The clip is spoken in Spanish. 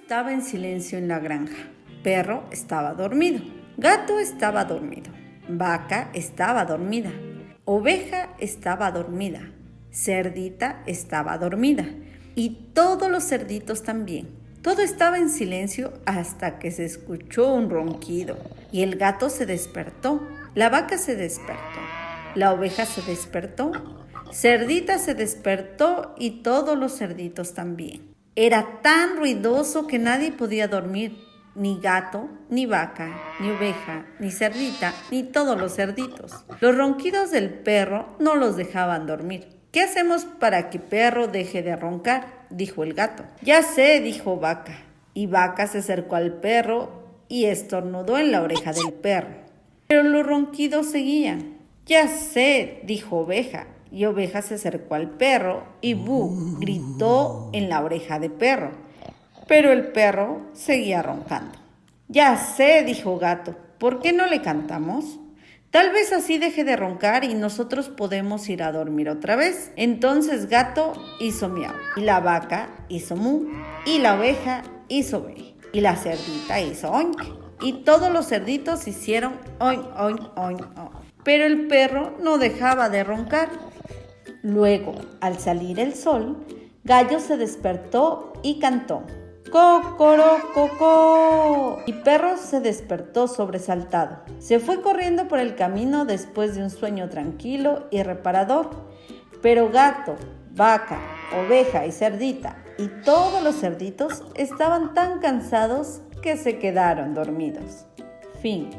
Estaba en silencio en la granja. Perro estaba dormido. Gato estaba dormido. Vaca estaba dormida. Oveja estaba dormida. Cerdita estaba dormida. Y todos los cerditos también. Todo estaba en silencio hasta que se escuchó un ronquido. Y el gato se despertó. La vaca se despertó. La oveja se despertó. Cerdita se despertó y todos los cerditos también. Era tan ruidoso que nadie podía dormir, ni gato, ni vaca, ni oveja, ni cerdita, ni todos los cerditos. Los ronquidos del perro no los dejaban dormir. ¿Qué hacemos para que perro deje de roncar?, dijo el gato. Ya sé, dijo vaca. Y vaca se acercó al perro y estornudó en la oreja del perro. Pero los ronquidos seguían. Ya sé, dijo oveja. Y oveja se acercó al perro y ¡bu! Gritó en la oreja de perro. Pero el perro seguía roncando. Ya sé, dijo gato, ¿por qué no le cantamos? Tal vez así deje de roncar y nosotros podemos ir a dormir otra vez. Entonces gato hizo miau, y la vaca hizo mu, y la oveja hizo be, y la cerdita hizo oink, y todos los cerditos hicieron oink, oink, oink, oink. Pero el perro no dejaba de roncar. Luego, al salir el sol, Gallo se despertó y cantó ¡Cocorococó! Y Perro se despertó sobresaltado. Se fue corriendo por el camino después de un sueño tranquilo y reparador. Pero Gato, Vaca, Oveja y Cerdita y todos los cerditos estaban tan cansados que se quedaron dormidos. Fin.